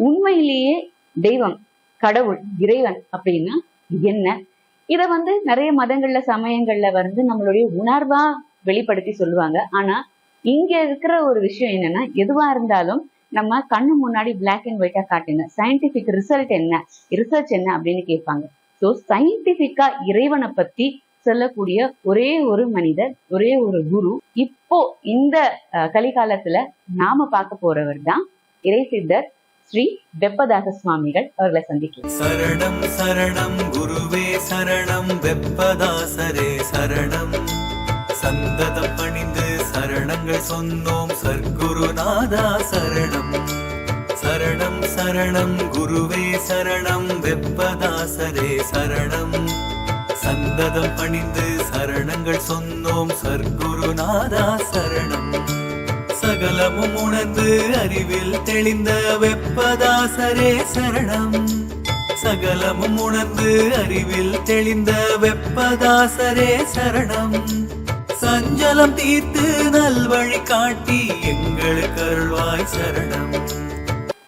உண்மையிலேயே தெய்வம், கடவுள், இறைவன் அப்படின்னா என்ன? இத நிறைய மதங்கள்ல, சமயங்கள்ல நம்மளுடைய உணர்வா வெளிப்படுத்தி சொல்லுவாங்க. ஆனா இங்க இருக்கிற ஒரு விஷயம் என்னன்னா, எதுவா இருந்தாலும் நம்ம கண்ணு முன்னாடி பிளாக் அண்ட் ஒயிட்டா காட்டுங்க, சயின்டிபிக் ரிசல்ட் என்ன, ரிசர்ச் என்ன அப்படின்னு கேட்பாங்க. ஸோ சயின்டிபிக்கா இறைவனை பத்தி சொல்லக்கூடிய ஒரே ஒரு மனிதர், ஒரே ஒரு குரு இப்போ இந்த கலிகாலத்துல நாம பார்க்க போறவர் தான் இறை சித்தர் ஸ்ரீ வெப்பதாச சுவாமிகள். அவர்களை சந்திக்கலாம். சரணம் சரணம் குருவே சரணம், வெப்பதாசரே சரணம். சந்ததம் பணிந்து சரணங்கள் சொன்னோம் சர்க்குருநாதா சரணம். சரணம் சரணம் குருவே சரணம், வெப்பதாசரே சரணம். சந்ததம் பணிந்து சரணங்கள் சொன்னோம் சர்க்குருநாதா சரணம். சகலமும் உணர்ந்து அறிவில் தெளிந்த வெப்பதாசரே சரணம். சகலமும் உணர்ந்து அறிவில் தெளிந்த வெப்பதாசரே சரணம். சஞ்சலம் தீர்த்து நல்வழி காட்டி எங்களுக்கு அருள்வாய் சரணம்.